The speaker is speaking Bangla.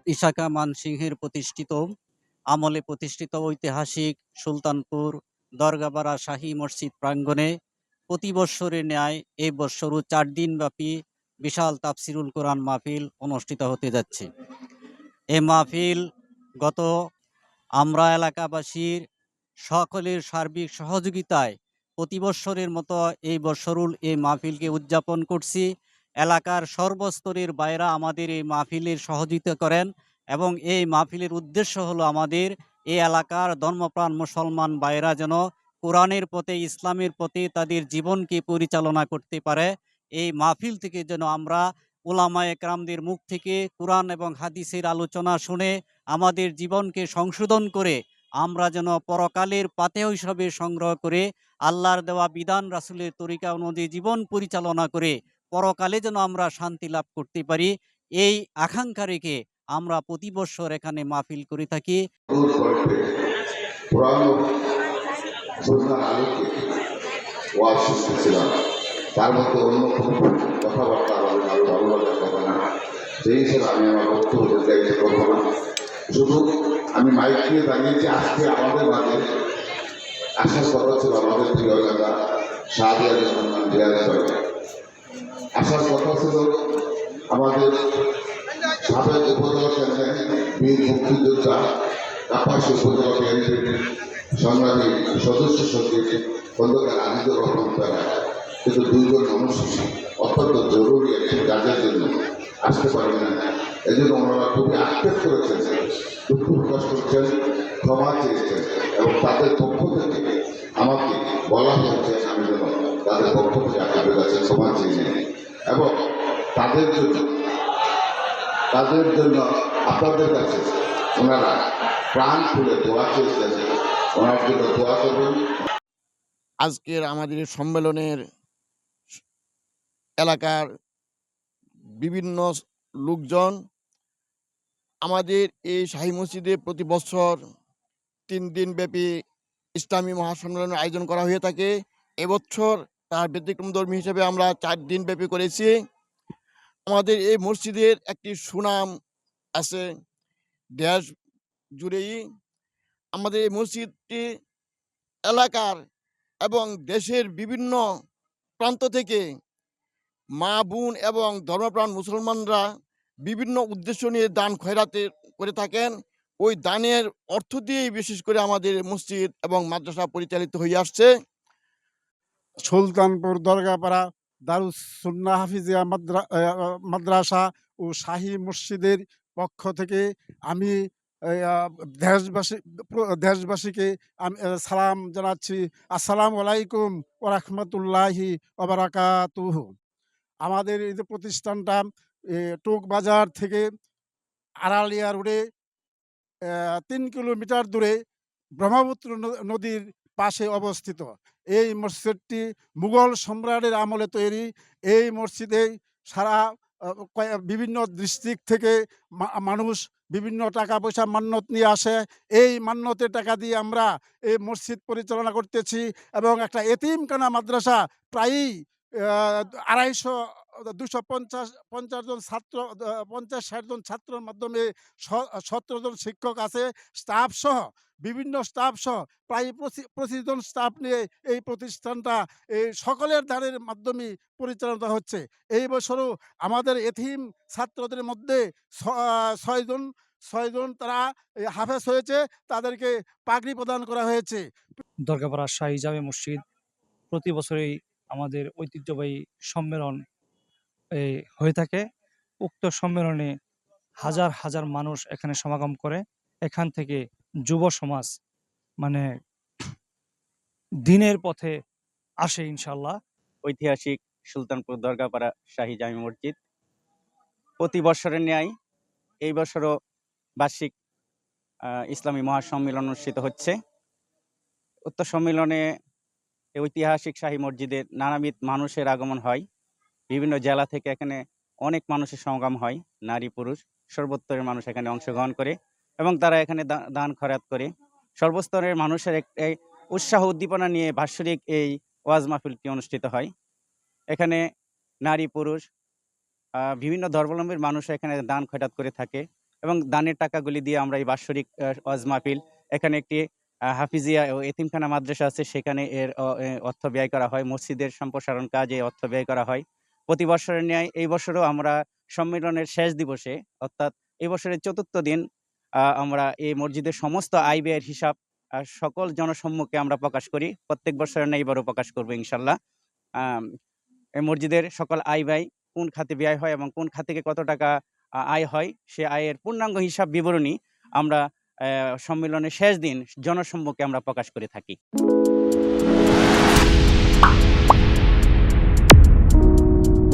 ইশাকা মানসিংহের প্রতিষ্ঠিত আমলে প্রতিষ্ঠিত ঐতিহাসিক সুলতানপুর দরগাপাড়া শাহী মসজিদ প্রাঙ্গণে প্রতি বৎসরের ন্যায় এই বৎসরও ৪ দিনব্যাপী বিশাল তাফসিরুল কোরআন মাহফিল অনুষ্ঠিত হতে যাচ্ছে। এই মাহফিল গত আমরা এলাকাবাসীর সকলের সার্বিক সহযোগিতায় প্রতি বৎসরের মতো এই বৎসরুল এই মাহফিলকে উদযাপন করছি। এলাকার সর্বস্তরের বাইরা আমাদের এই মাহফিলের সহযোগিতা করেন এবং এই মাহফিলের উদ্দেশ্য হলো আমাদের এই এলাকার ধর্মপ্রাণ মুসলমান বাইরা যেন কোরআনের পথে ইসলামের পথে তাদের জীবনকে পরিচালনা করতে পারে। এই মাহফিল থেকে যেন আমরা উলামায়ে কেরামদের মুখ থেকে কোরআন এবং হাদিসের আলোচনা শুনে আমাদের জীবনকে সংশোধন করে আমরা যেন পরকালের পাথেয় হিসাবে সংগ্রহ করে আল্লাহর দেওয়া বিধান রাসূলের তরিকা অনুযায়ী জীবন পরিচালনা করে পরকালে যেন আমরা শান্তি লাভ করতে পারি, এই আকাঙ্ক্ষা রেখে আমরা প্রতি বৎসর এখানে মাহফিল করে থাকি। তার মধ্যে অন্য কোনো কথাবার্তা আমাদের আরো ভালো লাগার কথা না, সেই হিসেবে আমি আমার বক্তব্য দীর্ঘায়িত করবো না। শুধু আমি মাইক নিয়ে দাঁড়িয়েছি, আজকে আমাদের মাঝে আসার কথা ছিল আমাদের প্রিয় নেতা শাহরিয়ার রহমান রিয়াজ ভাই। আসার কথা ছিল আমাদের সাবেক উপজেলা কেন্দ্রে বীর মুক্তিযোদ্ধা কাপাসী উপজেলা কেন্দ্রের সংগ্রামী সদস্য সচিব খন্দকার আজিজুর রহমান তারা, কিন্তু দুইজন মানুষ অত্যন্ত জরুরি একটি কাজের জন্য আসতে পারেন না। এই জন্য ওনারা খুবই আক্ষেপ করেছেন, দুঃখ প্রকাশ করছেন, ক্ষমা চেয়েছেন এবং তাদের পক্ষ থেকে আমাকে বলা হয়েছে আমি যেন তাদের পক্ষ থেকে আপনাদের কাছে ক্ষমা চেয়ে নিই এবং তাদের জন্য আপনাদের কাছে ওনারা প্রাণ খুলে দোয়া চেয়েছেন, ওনার জন্য দোয়া করবেন। আজকের আমাদের সম্মেলনের এলাকার বিভিন্ন লোকজন আমাদের এই শাহী মসজিদে প্রতি বছর 3 দিনব্যাপী ইসলামী মহাসম্মেলনের আয়োজন করা হয়ে থাকে। এবছর তার ব্যতিক্রমধর্মী হিসেবে আমরা 4 দিনব্যাপী করেছি। আমাদের এই মসজিদের একটি সুনাম আছে দেশ জুড়েই। আমাদের এই মসজিদটি এলাকার এবং দেশের বিভিন্ন প্রান্ত থেকে মা বোন এবং ধর্মপ্রাণ মুসলমানরা বিভিন্ন উদ্দেশ্য নিয়ে দান খয়রাতে করে থাকেন। ওই দানের অর্থ দিয়েই বিশেষ করে আমাদের মসজিদ এবং মাদ্রাসা পরিচালিত হয়ে আসছে। সুলতানপুর দরগাপাড়া দারুস সুন্নাহ হাফিজিয়া মাদ্রাসা ও শাহী মসজিদের পক্ষ থেকে আমি দেশবাসীকে আমি সালাম জানাচ্ছি। আসসালামু আলাইকুম ওয়া রাহমাতুল্লাহি ওয়া বারাকাতুহু। আমাদের এই যে প্রতিষ্ঠানটা টোক বাজার থেকে আড়ালিয়া রোডে ৩ কিলোমিটার দূরে ব্রহ্মপুত্র নদীর পাশে অবস্থিত। এই মসজিদটি মুঘল সম্রাটের আমলে তৈরি। এই মসজিদে সারা বিভিন্ন ডিস্ট্রিক্ট থেকে মানুষ বিভিন্ন টাকা পয়সা মান্যত নিয়ে আসে। এই মান্যতের টাকা দিয়ে আমরা এই মসজিদ পরিচালনা করতেছি এবং একটা এতিমখানা মাদ্রাসা প্রায়ই ২৫০ জন ছাত্র ৫০-৬০ জন ছাত্রের মাধ্যমে ১৭ জন শিক্ষক আছে, স্টাফ সহ বিভিন্ন স্টাফ সহ প্রায় ২৫ জন স্টাফ নিয়ে এই প্রতিষ্ঠানটা এই সকলের দানের মাধ্যমে পরিচালনা হচ্ছে। এই বছরও আমাদের এতিম ছাত্রদের মধ্যে ৬ জন তারা হাফেজ হয়েছে, তাদেরকে পাগড়ি প্রদান করা হয়েছে। দরগাপাড়া শাহী জামে মসজিদ প্রতি বছরই আমাদের ঐতিহ্যবাহী সম্মেলন হয়ে থাকে। উক্ত সম্মেলনে হাজার হাজার মানুষ এখানে সমাগম করে। এখান থেকে যুব সমাজ মানে দিনের পথে আসে ইনশাল্লাহ। ঐতিহাসিক সুলতানপুর দরগাপাড়া শাহী জামে মসজিদ প্রতি বছরের ন্যায় এই বছরও বার্ষিক ইসলামী মহাসম্মেলন অনুষ্ঠিত হচ্ছে। উক্ত সম্মেলনে ঐতিহাসিক শাহী মসজিদে নানাবিধ মানুষের আগমন হয়। বিভিন্ন জেলা থেকে এখানে অনেক মানুষের সমাগম হয়, নারী পুরুষ সর্বস্তরের মানুষ এখানে অংশগ্রহণ করে এবং তারা এখানে দান খয়রাত করে। সর্বস্তরের মানুষের একটি উৎসাহ উদ্দীপনা নিয়ে বাৎসরিক এই ওয়াজ মাহফিলটি অনুষ্ঠিত হয়। এখানে নারী পুরুষ বিভিন্ন ধর্মাবলম্বীর মানুষ এখানে দান খয়রাত করে থাকে এবং দানের টাকাগুলি দিয়ে আমরা এই বাৎসরিক ওয়াজ মাহফিল, এখানে একটি হাফিজিয়া ও এতিমখানা মাদ্রাসা আছে, সেখানে অর্থ ব্যয় করা হয়। মসজিদের সম্প্রসারণ কাজে অর্থ ব্যয় করা হয়। প্রতি বছরের ন্যায় এই বছরও আমরা সম্মেলনের শেষ দিবসে, অর্থাৎ এই বছরের ৪র্থ দিন, আমরা এই মসজিদের সমস্ত আয় ব্যয়ের হিসাব সকল জনসম্মুখে আমরা প্রকাশ করি। প্রত্যেক বছরের ন্যায় এবারও প্রকাশ করবো ইনশাল্লাহ। এই মসজিদের সকল আয় ব্যয়, কোন খাতে ব্যয় হয় এবং কোন খাত থেকে কত টাকা আয় হয়, সে আয়ের পূর্ণাঙ্গ হিসাব বিবরণী আমরা সম্মেলনের শেষ দিন জনসম্মুখে আমরা প্রকাশ করে থাকি।